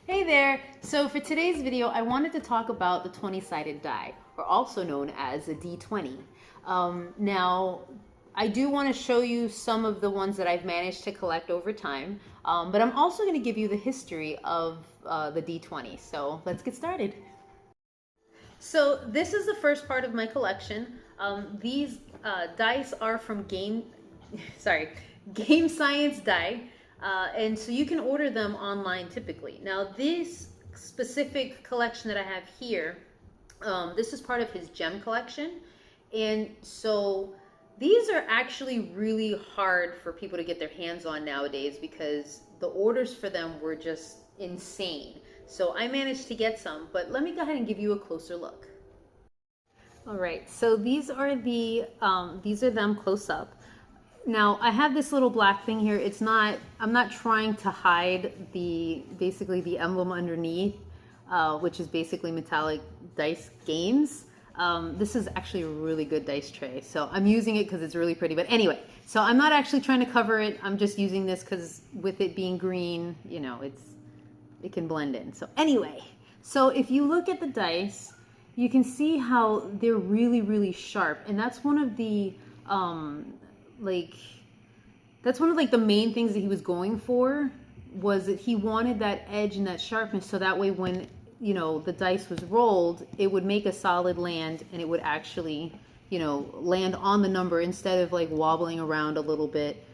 Hey there! So for today's video, I wanted to talk about the 20-sided die, or also known as a D20. Now, I do want to show you some of the ones that I've managed to collect over time, but I'm also going to give you the history of the D20. So let's get started. So this is the first part of my collection. These dice are from Game Science Die. And so you can order them online typically. Now this specific collection that I have here, this is part of his gem collection. And so these are actually really hard for people to get their hands on nowadays because the orders for them were just insane. So I managed to get some, but let me go ahead and give you a closer look. All right, so these are them close up. Now I have this little black thing here. I'm not trying to hide basically the emblem underneath, which is basically Metallic Dice Games. This is actually a really good dice tray. So I'm using it because it's really pretty. But anyway, so I'm not actually trying to cover it. I'm just using this because with it being green, you know, it can blend in. So anyway, so if you look at the dice, you can see how they're really, really sharp. And that's one of the, that's one of the main things that he was going for, was that he wanted that edge and that sharpness, so that way when, you know, the dice was rolled, it would make a solid land and it would actually, you know, land on the number instead of wobbling around a little bit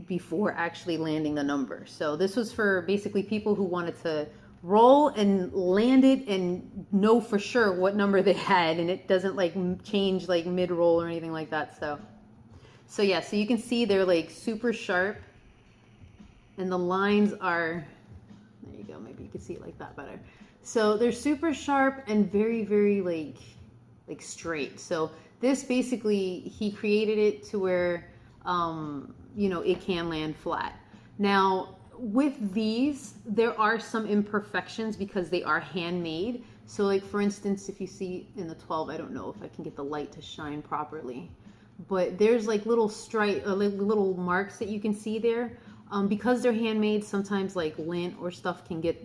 before actually landing the number. So this was for basically people who wanted to roll and land it and know for sure what number they had, and it doesn't change mid-roll or anything like that. So yeah, so you can see they're super sharp, and the lines are, there you go, maybe you can see it like that better. So they're super sharp and very, very straight. So this basically, he created it to where, you know, it can land flat. Now, with these, there are some imperfections because they are handmade. So for instance, if you see in the 12, I don't know if I can get the light to shine properly, but there's little little marks that you can see there. Because they're handmade, sometimes lint or stuff can get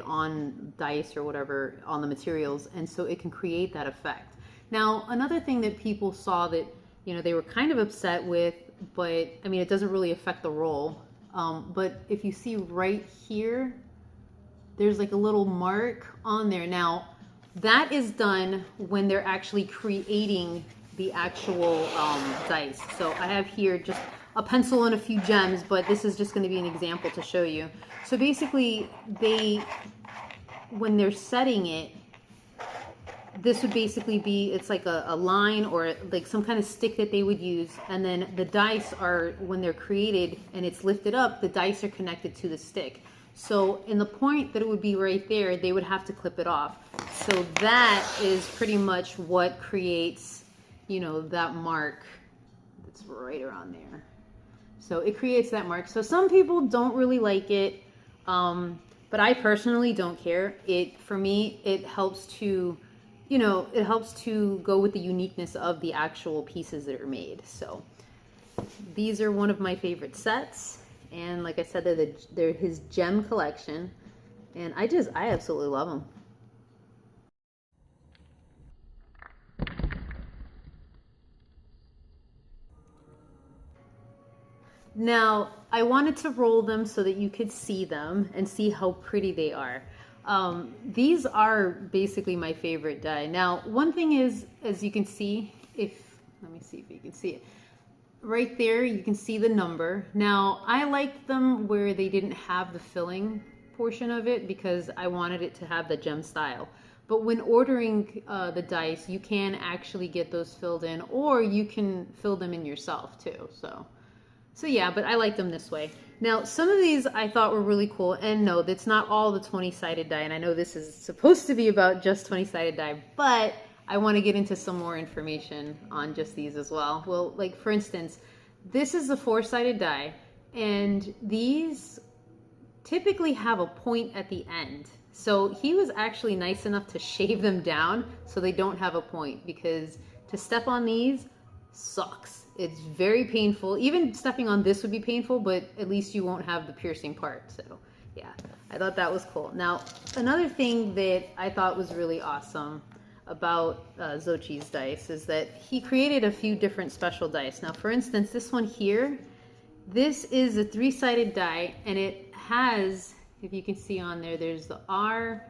on dice or whatever on the materials, and so it can create that effect. Now, another thing that people saw that, you know, they were kind of upset with, but I mean, it doesn't really affect the roll. But if you see right here, there's a little mark on there. Now, that is done when they're actually creating the actual dice. So I have here just a pencil and a few gems, but this is just going to be an example to show you. So basically, when they're setting it, this would basically be, it's like a line or some kind of stick that they would use, and then the dice are, when they're created and it's lifted up, the dice are connected to the stick. So in the point that it would be right there, they would have to clip it off. So that is pretty much what creates, you know, that mark that's right around there. So it creates that mark. So some people don't really like it, but I personally don't care. For me, it helps to, you know, it helps to go with the uniqueness of the actual pieces that are made. So these are one of my favorite sets. And like I said, they're his gem collection. And I absolutely love them. Now, I wanted to roll them so that you could see them and see how pretty they are. These are basically my favorite die. Now, one thing is, as you can see, let me see if you can see it. Right there, you can see the number. Now, I liked them where they didn't have the filling portion of it because I wanted it to have the gem style. But when ordering the dice, you can actually get those filled in, or you can fill them in yourself too. So yeah, but I like them this way. Now, some of these I thought were really cool, and no, that's not all the 20-sided die, and I know this is supposed to be about just 20-sided die, but I want to get into some more information on just these as well. Well, for instance, this is a 4-sided die, and these typically have a point at the end. So he was actually nice enough to shave them down so they don't have a point, because to step on these sucks. It's very painful. Even stepping on this would be painful, but at least you won't have the piercing part. So yeah, I thought that was cool. Now, another thing that I thought was really awesome about Xochi's dice is that he created a few different special dice. Now, for instance, this one here, this is a 3-sided die, and it has, if you can see on there, there's the R,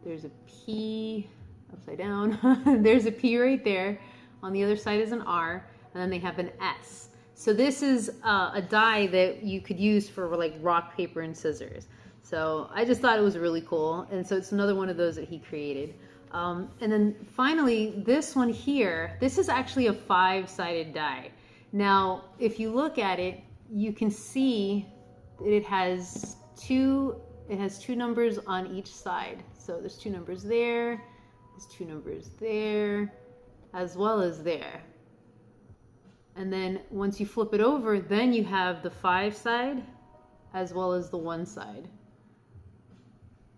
there's a P, upside down, there's a P right there. On the other side is an R, and then they have an S. So this is a die that you could use for like rock, paper, and scissors. So I just thought it was really cool. And so it's another one of those that he created. And then finally, this one here, this is actually a 5-sided die. Now, if you look at it, you can see that it has two numbers on each side. So there's 2 numbers there, there's 2 numbers there, as well as there. And then once you flip it over, then you have the 5 side as well as the 1 side.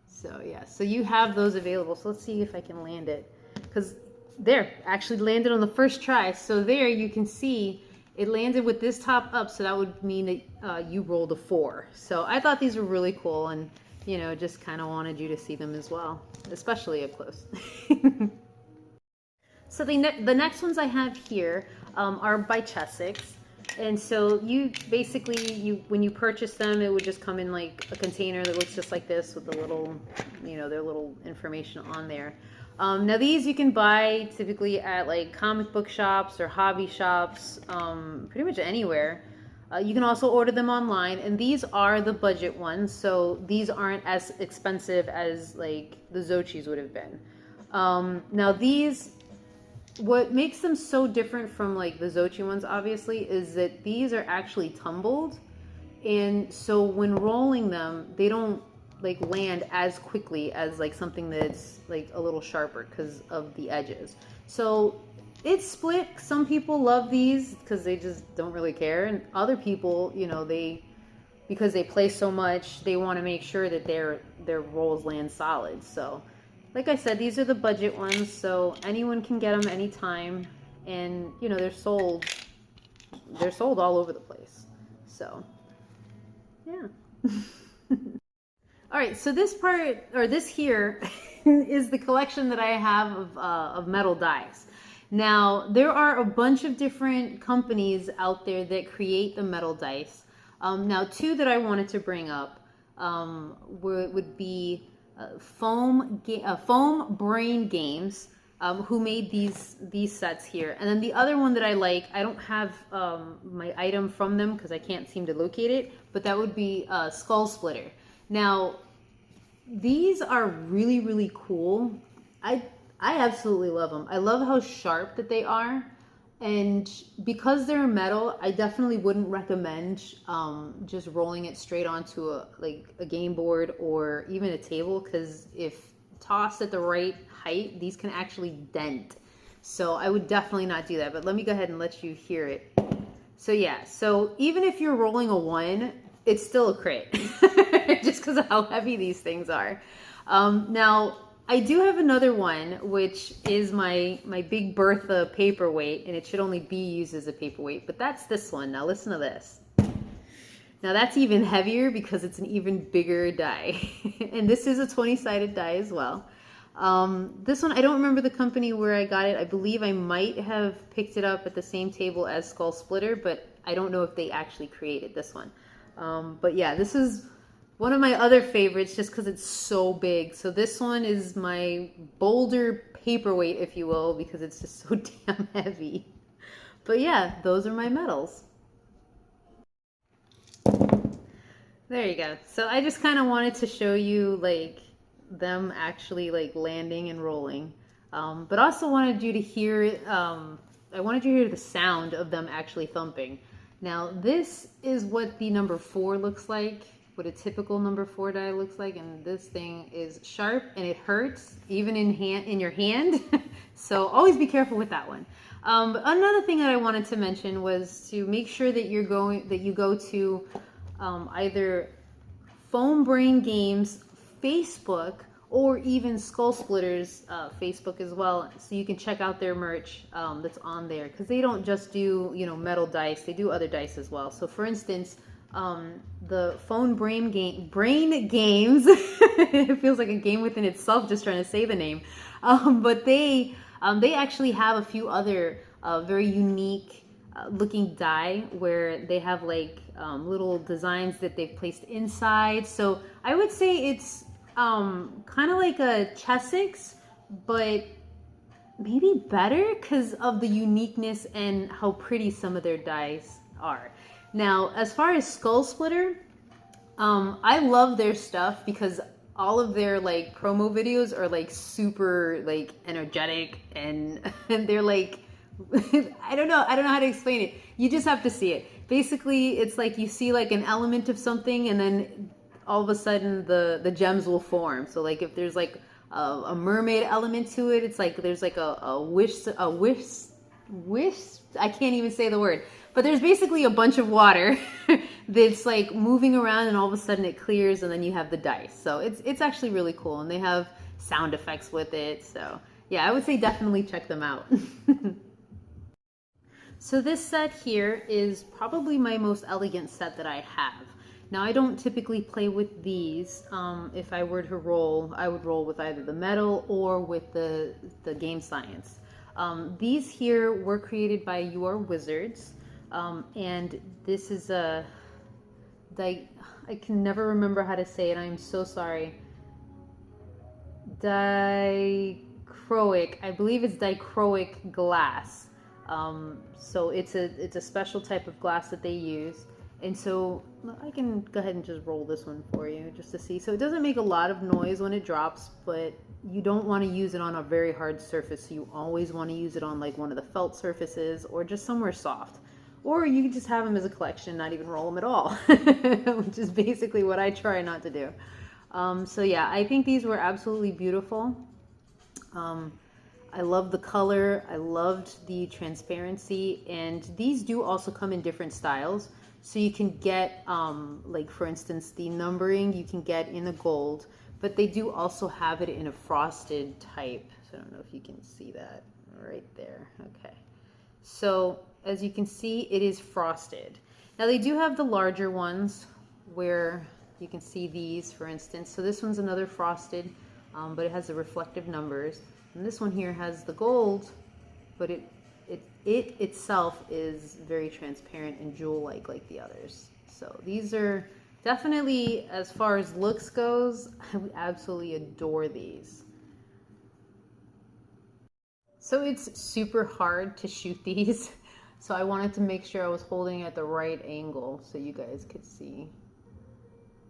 So yeah, so you have those available. So let's see if I can land it. Because there, actually landed on the first try. So there you can see it landed with this top up. So that would mean that you rolled a 4. So I thought these were really cool, and you know, just kind of wanted you to see them as well, especially up close. So the next ones I have here are by Chessex. And so you basically, when you purchase them, it would just come in like a container that looks just like this with the little, you know, their little information on there. Now these you can buy typically at like comic book shops or hobby shops, pretty much anywhere. You can also order them online, and these are the budget ones, so these aren't as expensive as like the Xochis would have been. Now these, what makes them so different from like the Xochi ones obviously is that these are actually tumbled, and so when rolling them they don't like land as quickly as like something that's like a little sharper because of the edges. So it's split. Some people love these because they just don't really care, and other people, you know, because they play so much, they want to make sure that their rolls land solid. So like I said, these are the budget ones, so anyone can get them anytime, and you know, they're sold all over the place. So yeah. All right, so this part, or this here is the collection that I have of metal dies. Now, there are a bunch of different companies out there that create the metal dice. Now, 2 that I wanted to bring up would be Foam Brain Games, who made these sets here. And then the other one that I like, I don't have my item from them because I can't seem to locate it, but that would be Skull Splitter. Now, these are really, really cool. I absolutely love them. I love how sharp that they are. And because they're metal, I definitely wouldn't recommend just rolling it straight onto a game board or even a table, because if tossed at the right height, these can actually dent. So I would definitely not do that. But let me go ahead and let you hear it. So yeah, so even if you're rolling a 1, it's still a crit, just because of how heavy these things are. Now, I do have another one, which is my Big Bertha paperweight, and it should only be used as a paperweight, but that's this one. Now listen to this. Now that's even heavier because it's an even bigger die. And this is a 20-sided die as well. This one, I don't remember the company where I got it. I believe I might have picked it up at the same table as Skull Splitter, but I don't know if they actually created this one. But yeah, this is one of my other favorites just because it's so big. So this one is my boulder paperweight, if you will, because it's just so damn heavy. But yeah, those are my metals. There you go. So I just kind of wanted to show you like them actually like landing and rolling. But also wanted you to hear, I wanted you to hear the sound of them actually thumping. Now this is what the number 4 looks like, what a typical number 4 die looks like, and this thing is sharp and it hurts even in your hand. So always be careful with that one. But another thing that I wanted to mention was to make sure that you go to either Foam Brain Games Facebook or even Skull Splitter's Facebook as well, so you can check out their merch that's on there, because they don't just do, you know, metal dice, they do other dice as well. So for instance, the phone brain games. It feels like a game within itself just trying to say the name. But they actually have a few other very unique looking die where they have like little designs that they've placed inside. So I would say it's kind of like a Chessex, but maybe better because of the uniqueness and how pretty some of their dice are. Now, as far as Skull Splitter, I love their stuff because all of their like promo videos are like super like energetic and they're like I don't know how to explain it. You just have to see it. Basically, it's like you see like an element of something and then all of a sudden the gems will form. So like if there's like a mermaid element to it, it's like there's like a wish I can't even say the word, but there's basically a bunch of water that's like moving around and all of a sudden it clears and then you have the dice. So it's actually really cool and they have sound effects with it. So yeah, I would say definitely check them out. So this set here is probably my most elegant set that I have. Now I don't typically play with these. If I were to roll, I would roll with either the metal or with the game science. These here were created by You Are Wizards, and this is a I can never remember how to say it. I'm so sorry. Dichroic. I believe it's dichroic glass. So it's a special type of glass that they use. And so I can go ahead and just roll this one for you just to see. So it doesn't make a lot of noise when it drops, but you don't want to use it on a very hard surface. So you always want to use it on like one of the felt surfaces or just somewhere soft. Or you can just have them as a collection, not even roll them at all, which is basically what I try not to do. So yeah, I think these were absolutely beautiful. I love the color. I loved the transparency. And these do also come in different styles. So you can get, like for instance, the numbering you can get in the gold, but they do also have it in a frosted type. So I don't know if you can see that right there. Okay. So as you can see, it is frosted. Now they do have the larger ones where you can see these, for instance. So this one's another frosted, but it has the reflective numbers. And this one here has the gold, but it itself is very transparent and jewel-like like the others. So these are definitely, as far as looks goes, I absolutely adore these. So it's super hard to shoot these. So I wanted to make sure I was holding at the right angle so you guys could see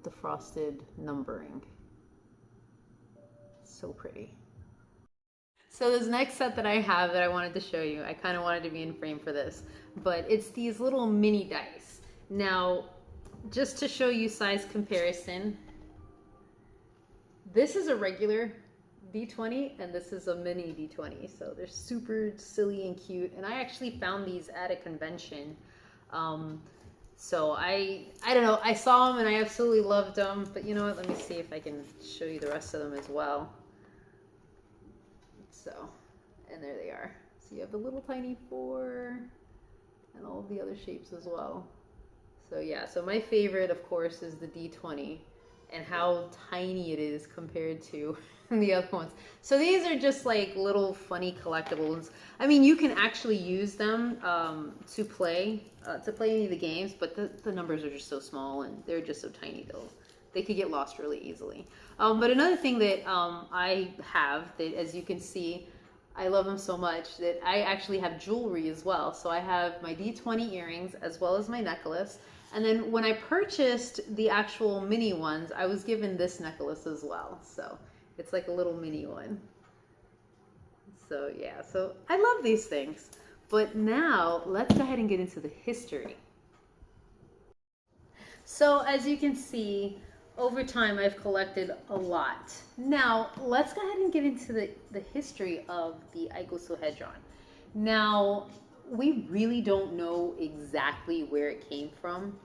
the frosted numbering. So pretty. So this next set that I have that I wanted to show you, I kind of wanted to be in frame for this, but it's these little mini dice. Now, just to show you size comparison, this is a regular D20 and this is a mini D20. So they're super silly and cute. And I actually found these at a convention. So I don't know, I saw them and I absolutely loved them, but you know what, let me see if I can show you the rest of them as well. So, and there they are. So you have the little tiny 4 and all of the other shapes as well. So yeah, so my favorite of course is the D20 and how tiny it is compared to the other ones. So these are just like little funny collectibles. I mean, you can actually use them to play any of the games, but the numbers are just so small and they're just so tiny though. They could get lost really easily. But another thing that I have, that as you can see, I love them so much that I actually have jewelry as well. So I have my D20 earrings as well as my necklace. And then when I purchased the actual mini ones, I was given this necklace as well. So it's like a little mini one. So yeah, so I love these things. But now let's go ahead and get into the history. So as you can see, over time, I've collected a lot. Now, let's go ahead and get into the history of the icosahedron. Now, we really don't know exactly where it came from,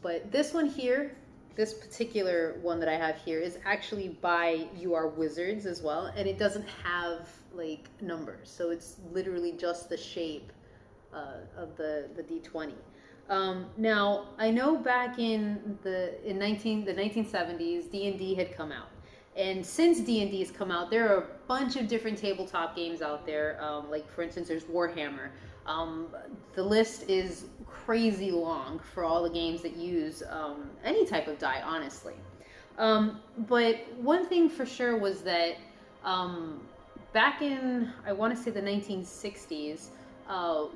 but this one here, this particular one that I have here is actually by You Are Wizards as well, and it doesn't have like numbers, so it's literally just the shape of the D20. Now I know back in the 1970s, D&D had come out, and since D&D has come out, there are a bunch of different tabletop games out there. Like for instance, there's Warhammer. Um, the list is crazy long for all the games that use any type of die, honestly. But one thing for sure was that back in, I want to say, the 1960s,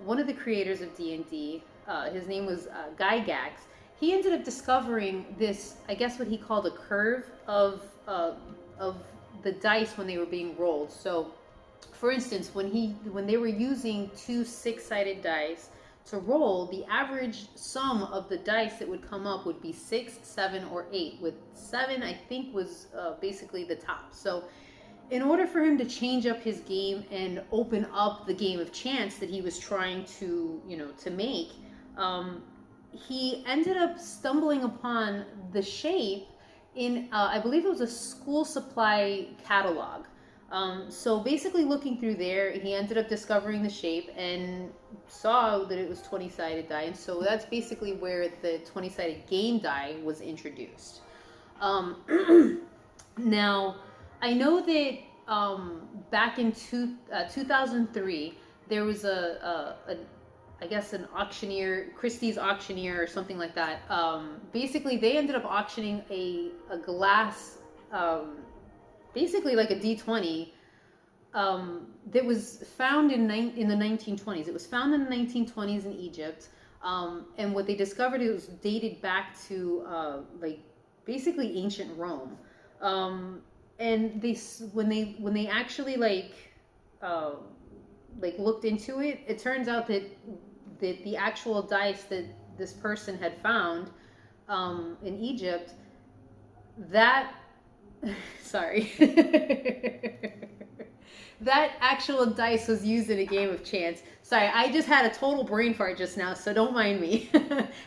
one of the creators of D&D, his name was Guy Gax. He ended up discovering this, I guess what he called a curve of the dice when they were being rolled. So, for instance, when they were using two six-sided dice to roll, the average sum of the dice that would come up would be 6, 7, or 8. With 7, I think, was basically the top. So, in order for him to change up his game and open up the game of chance that he was trying to, to make, he ended up stumbling upon the shape in, I believe it was a school supply catalog. So basically looking through there, he ended up discovering the shape and saw that it was 20-sided die. And so that's basically where the 20-sided game die was introduced. Now, I know that back in 2003, there was I guess an auctioneer, Christie's auctioneer or something like that. Basically, they ended up auctioning a glass, basically like a D20, that was found in the 1920s. It was found in the 1920s in Egypt, and what they discovered, it was dated back to like basically ancient Rome. And when they actually like looked into it, it turns out that the actual dice that this person had found in Egypt, that sorry, that actual dice was used in a game of chance. Sorry, I just had a total brain fart just now, so don't mind me.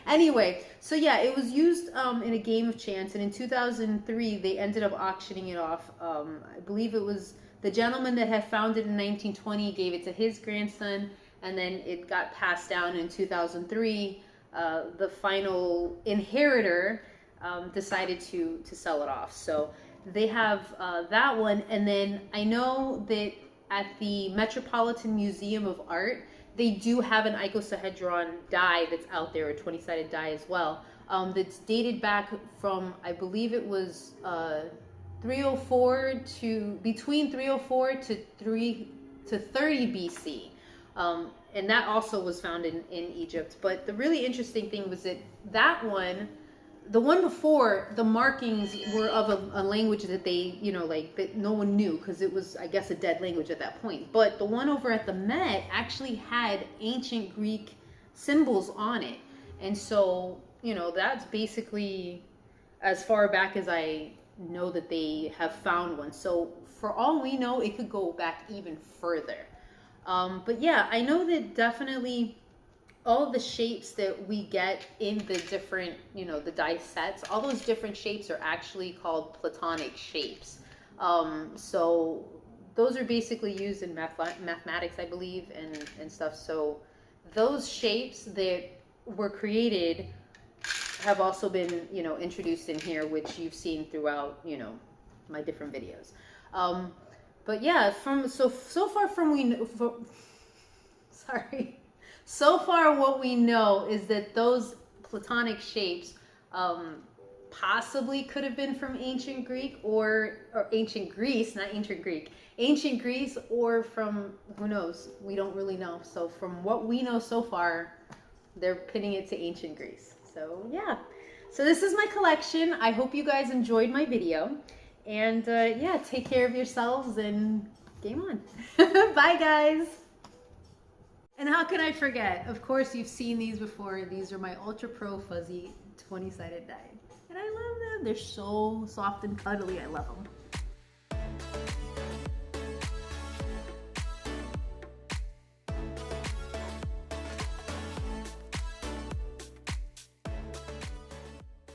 Anyway, so yeah, it was used in a game of chance, and in 2003 they ended up auctioning it off. I believe it was the gentleman that had found it in 1920 gave it to his grandson, and then it got passed down in 2003. The final inheritor decided to sell it off. So they have that one, and then I know that at the Metropolitan Museum of Art, they do have an icosahedron die that's out there, a 20-sided die as well, that's dated back from, I believe it was 304 to between 304 to 30 BC, and that also was found in Egypt. But the really interesting thing was that one, the one before, the markings were of a language that they, that no one knew, because it was, I guess, a dead language at that point. But the one over at the Met actually had ancient Greek symbols on it, and so that's basically as far back as I know that they have found one. So for all we know, it could go back even further. But yeah, I know that definitely all the shapes that we get in the different, the dice sets, all those different shapes are actually called platonic shapes. So those are basically used in mathematics, I believe, and stuff. So those shapes that were created have also been, introduced in here, which you've seen throughout, my different videos. But yeah, so far so far what we know is that those platonic shapes possibly could have been from ancient Greek or ancient Greece, not ancient Greek, ancient Greece, or from, who knows, we don't really know. So from what we know so far, they're pinning it to ancient Greece. So yeah, so this is my collection. I hope you guys enjoyed my video, and yeah, take care of yourselves and game on. Bye guys. And how can I forget? Of course, you've seen these before. These are my Ultra Pro Fuzzy 20-sided die. And I love them. They're so soft and cuddly. I love them.